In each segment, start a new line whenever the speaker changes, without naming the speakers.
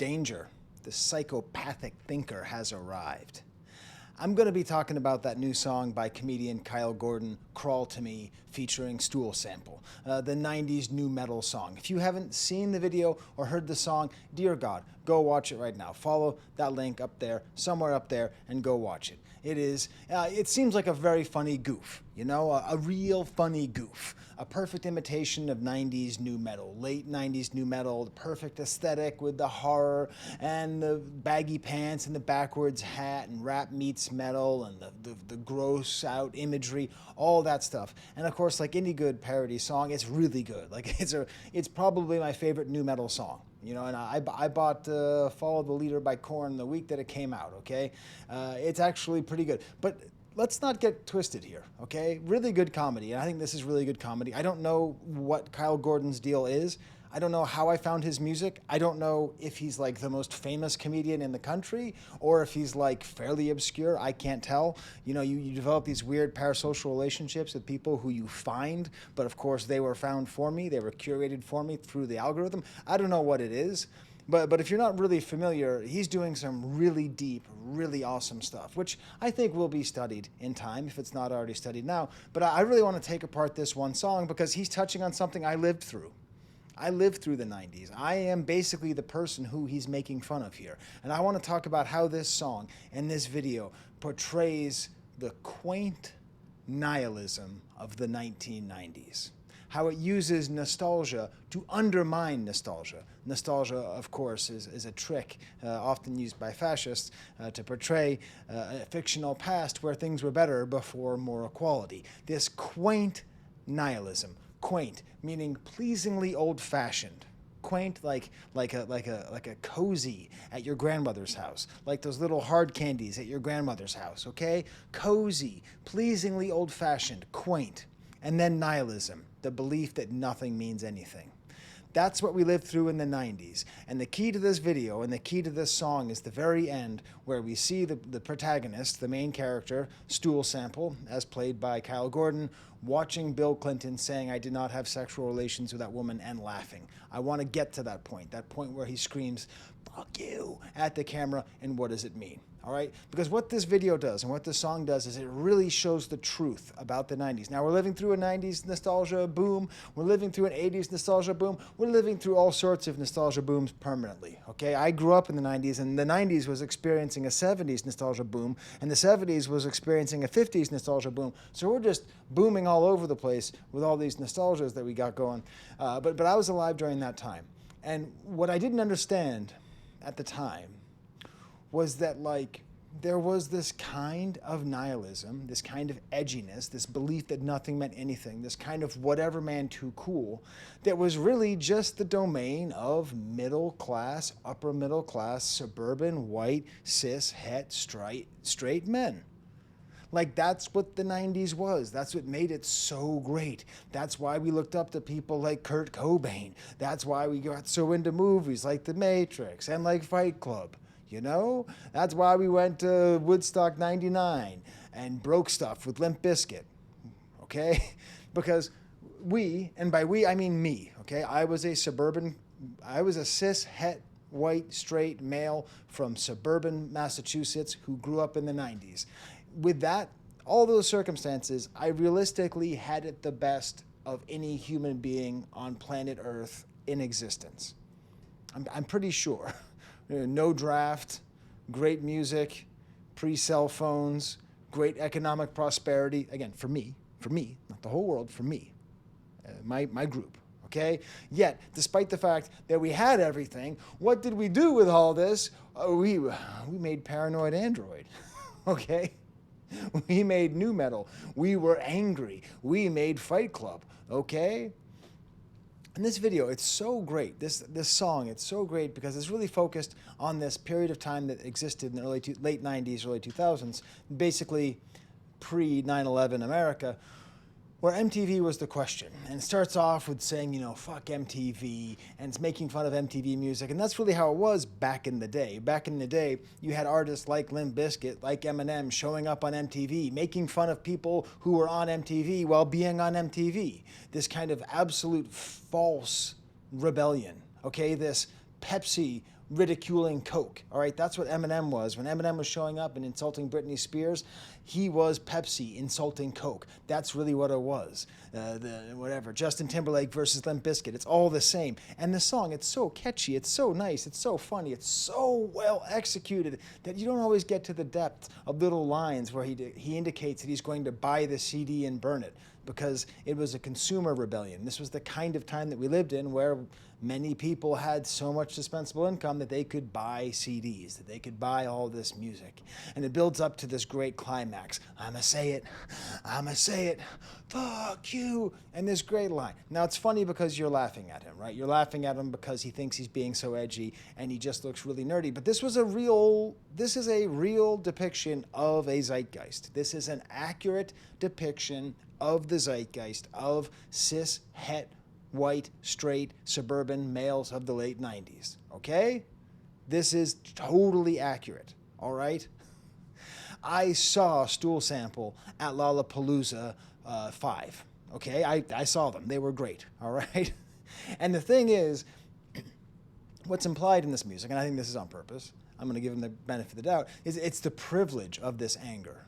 Danger, the psychopathic thinker has arrived. I'm going to be talking about that new song by comedian Kyle Gordon, Crawl to Me, featuring Stool Sample, the 90s nu metal song. If you haven't seen the video or heard the song, dear God, go watch it right now. Follow that link up there, somewhere up there, and go watch it. It seems like a very funny goof, you know, a real funny goof. A perfect imitation of 90s nu metal, late 90s nu metal, the perfect aesthetic with the horror and the baggy pants and the backwards hat and rap meets metal and the gross out imagery, all that stuff. And of course, like any good parody song, it's really good. Like it's probably my favorite nu metal song. You know, and I bought Follow the Leader by Korn the week that it came out, okay? It's actually pretty good. But let's not get twisted here, okay? Really good comedy, and I think this is really good comedy. I don't know what Kyle Gordon's deal is. I don't know how I found his music. I don't know if he's like the most famous comedian in the country or if he's like fairly obscure. I can't tell. You know, you develop these weird parasocial relationships with people who you find, but of course they were found for me. They were curated for me through the algorithm. I don't know what it is. But if you're not really familiar, he's doing some really deep, really awesome stuff, which I think will be studied in time if it's not already studied now. But I really want to take apart this one song because he's touching on something I lived through. I lived through the 90s. I am basically the person who he's making fun of here. And I want to talk about how this song and this video portrays the quaint nihilism of the 1990s. How it uses nostalgia to undermine nostalgia. Nostalgia, of course, is a trick often used by fascists to portray a fictional past where things were better before more equality. This quaint nihilism. Quaint, meaning pleasingly old-fashioned. Quaint, like a cozy at your grandmother's house, like those little hard candies at your grandmother's house. Okay, cozy, pleasingly old-fashioned, quaint, and then nihilism, the belief that nothing means anything. That's what we lived through in the 90s. And the key to this video and the key to this song is the very end where we see the protagonist, the main character, Stool Sample, as played by Kyle Gordon, watching Bill Clinton saying, "I did not have sexual relations with that woman," and laughing. I want to get to that point where he screams, "Fuck you," at the camera, and what does it mean? All right? Because what this video does and what this song does is it really shows the truth about the 90s. Now, we're living through a 90s nostalgia boom. We're living through an 80s nostalgia boom. We're living through all sorts of nostalgia booms permanently, okay? I grew up in the 90s, and the 90s was experiencing a 70s nostalgia boom, and the 70s was experiencing a 50s nostalgia boom. So we're just booming all over the place with all these nostalgias that we got going. But I was alive during that time. And what I didn't understand at the time was that, like, there was this kind of nihilism, this kind of edginess, this belief that nothing meant anything, this kind of whatever man too cool, that was really just the domain of middle class, upper middle class, suburban, white, cis, het, straight men. Like, that's what the 90s was. That's what made it so great. That's why we looked up to people like Kurt Cobain. That's why we got so into movies like The Matrix and like Fight Club. You know, that's why we went to Woodstock 99 and broke stuff with Limp Bizkit, okay? Because we, and by we I mean me, okay? I was a cis, het, white, straight male from suburban Massachusetts who grew up in the 90s. With that, all those circumstances, I realistically had it the best of any human being on planet Earth in existence. I'm pretty sure. No draft, great music, pre-cell phones, great economic prosperity. Again, for me, not the whole world, for me, my group, okay? Yet, despite the fact that we had everything, what did we do with all this? We made Paranoid Android, okay? We made nu metal. We were angry. We made Fight Club, okay? And this video, it's so great. This song, it's so great because it's really focused on this period of time that existed in the late 90s, early 2000s, basically pre-9/11 America, where MTV was the question. And it starts off with saying, you know, fuck MTV, and it's making fun of MTV music. And that's really how it was back in the day. Back in the day, you had artists like Limp Bizkit, like Eminem, showing up on MTV, making fun of people who were on MTV while being on MTV. This kind of absolute false rebellion, okay? This Pepsi ridiculing Coke. All right, that's what Eminem was. When Eminem was showing up and insulting Britney Spears, he was Pepsi insulting Coke. That's really what it was. Whatever, Justin Timberlake versus Limp Bizkit. It's all the same. And the song, it's so catchy, it's so nice, it's so funny, it's so well executed that you don't always get to the depth of little lines where he indicates that he's going to buy the CD and burn it, because it was a consumer rebellion. This was the kind of time that we lived in where many people had so much dispensable income that they could buy CDs, that they could buy all this music. And it builds up to this great climax. I'ma say it, fuck you, and this great line. Now it's funny because you're laughing at him, right? You're laughing at him because he thinks he's being so edgy and he just looks really nerdy. But this is a real depiction of a zeitgeist. This is an accurate depiction of the zeitgeist of cis, het, white, straight, suburban males of the late 90s, okay? This is totally accurate, all right? I saw Stool Sample at Lollapalooza 5, okay? I saw them. They were great, all right? And the thing is, what's implied in this music, and I think this is on purpose, I'm going to give them the benefit of the doubt, is it's the privilege of this anger.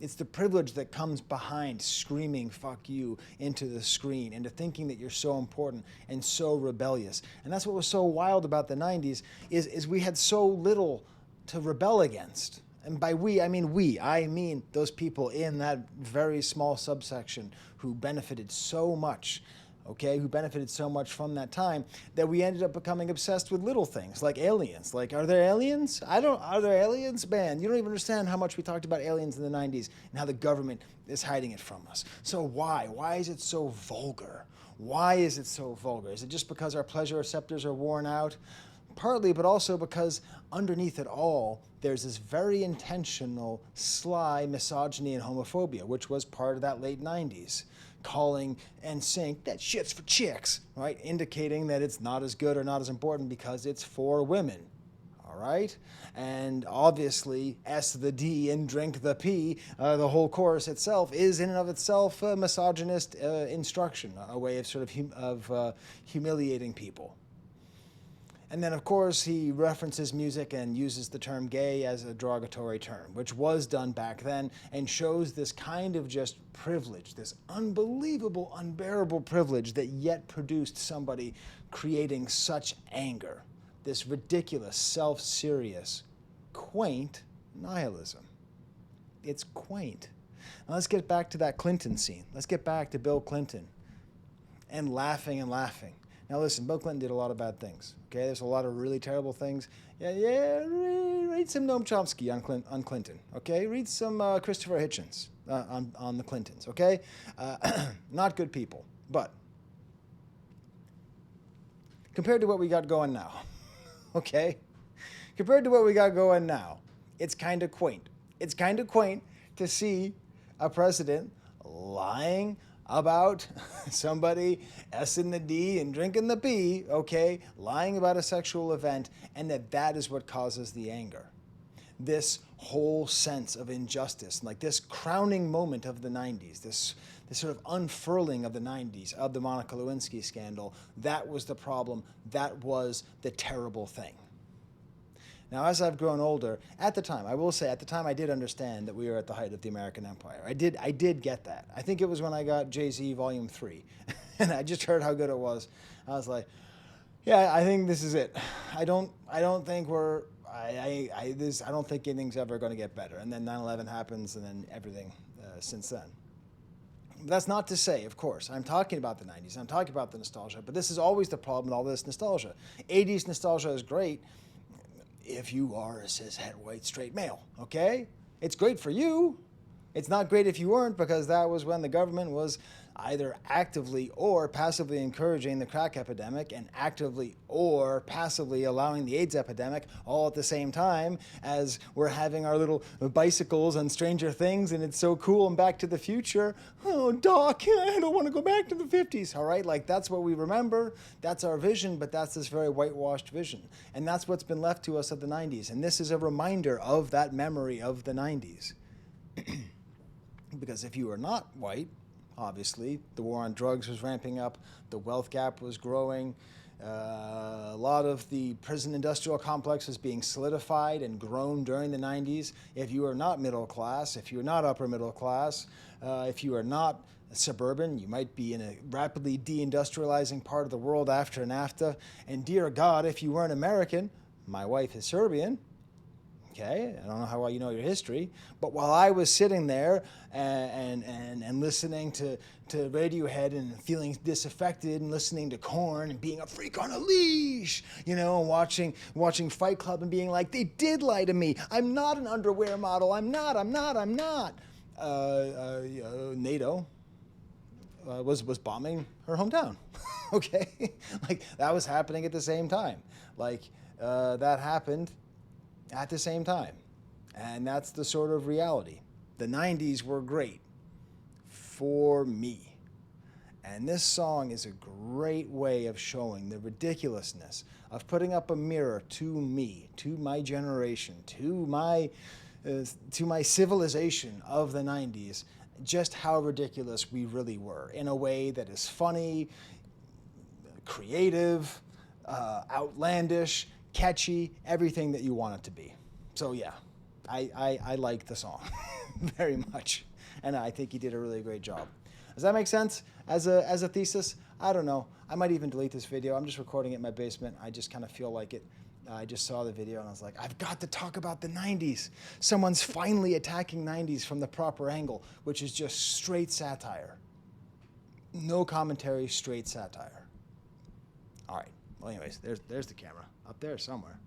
It's the privilege that comes behind screaming "fuck you" into the screen, into thinking that you're so important and so rebellious. And that's what was so wild about the 90s, is we had so little to rebel against. And by we, I mean those people in that very small subsection who benefited so much, okay, who benefited so much from that time, that we ended up becoming obsessed with little things like aliens. Like, are there aliens? Are there aliens? Man, you don't even understand how much we talked about aliens in the 90s and how the government is hiding it from us. So why? Why is it so vulgar? Why is it so vulgar? Is it just because our pleasure receptors are worn out? Partly, but also because underneath it all, there's this very intentional, sly misogyny and homophobia, which was part of that late 90s. Calling NSYNC, that shit's for chicks, right? Indicating that it's not as good or not as important because it's for women, all right? And obviously, S the D and drink the P, the whole chorus itself is in and of itself a misogynist instruction, a way of sort of humiliating people. And then, of course, he references music and uses the term gay as a derogatory term, which was done back then, and shows this kind of just privilege, this unbelievable, unbearable privilege that yet produced somebody creating such anger, this ridiculous, self-serious, quaint nihilism. It's quaint. Now let's get back to that Clinton scene. Let's get back to Bill Clinton and laughing and laughing. Now listen, Bill Clinton did a lot of bad things. Okay, there's a lot of really terrible things. Read some Noam Chomsky on Clinton. Okay, read some Christopher Hitchens on the Clintons. Okay, not good people. But compared to what we got going now, okay, compared to what we got going now, it's kind of quaint. It's kind of quaint to see a president lying about somebody S-ing the D and drinking the P, okay, lying about a sexual event, and that is what causes the anger. This whole sense of injustice, like this crowning moment of the 90s, this sort of unfurling of the 90s, of the Monica Lewinsky scandal, that was the problem. That was the terrible thing. Now, as I've grown older, at the time, I will say, at the time I did understand that we were at the height of the American empire. I did get that. I think it was when I got Jay-Z Volume 3, and I just heard how good it was. I was like, yeah, I think this is it. I don't think anything's ever going to get better. And then 9/11 happens, and then everything since then. But that's not to say, of course, I'm talking about the 90s, I'm talking about the nostalgia, but this is always the problem with all this nostalgia. 80s nostalgia is great if you are a cis-het white straight male, okay? It's great for you. It's not great if you weren't, because that was when the government was either actively or passively encouraging the crack epidemic and actively or passively allowing the AIDS epidemic all at the same time as we're having our little bicycles and Stranger Things and it's so cool and Back to the Future. Oh, Doc, I don't want to go back to the 50s, all right? Like, that's what we remember. That's our vision, but that's this very whitewashed vision. And that's what's been left to us of the 90s. And this is a reminder of that memory of the 90s. Because if you were not white, obviously, the war on drugs was ramping up, the wealth gap was growing, A lot of the prison industrial complex was being solidified and grown during the 90s. If you are not middle class, if you're not upper middle class, if you are not suburban, you might be in a rapidly deindustrializing part of the world after NAFTA. And dear God, if you weren't American, my wife is Serbian. Okay, I don't know how well you know your history, but while I was sitting there and listening to Radiohead and feeling disaffected and listening to Korn and being a freak on a leash, you know, and watching Fight Club and being like, they did lie to me. I'm not an underwear model. I'm not. NATO was bombing her hometown. Okay, like that was happening at the same time. Like that happened at the same time. And that's the sort of reality. The 90s were great for me. And this song is a great way of showing the ridiculousness of putting up a mirror to me, to my generation, to my civilization of the 90s, just how ridiculous we really were in a way that is funny, creative, outlandish, catchy, everything that you want it to be. So yeah, I like the song very much, and I think he did a really great job. Does that make sense as a thesis? I don't know. I might even delete this video. I'm just recording it in my basement. I just kind of feel like it. I just saw the video and I was like, I've got to talk about the 90s. Someone's finally attacking 90s from the proper angle, which is just straight satire. No commentary, straight satire. All right. Well, anyways, there's the camera up there somewhere.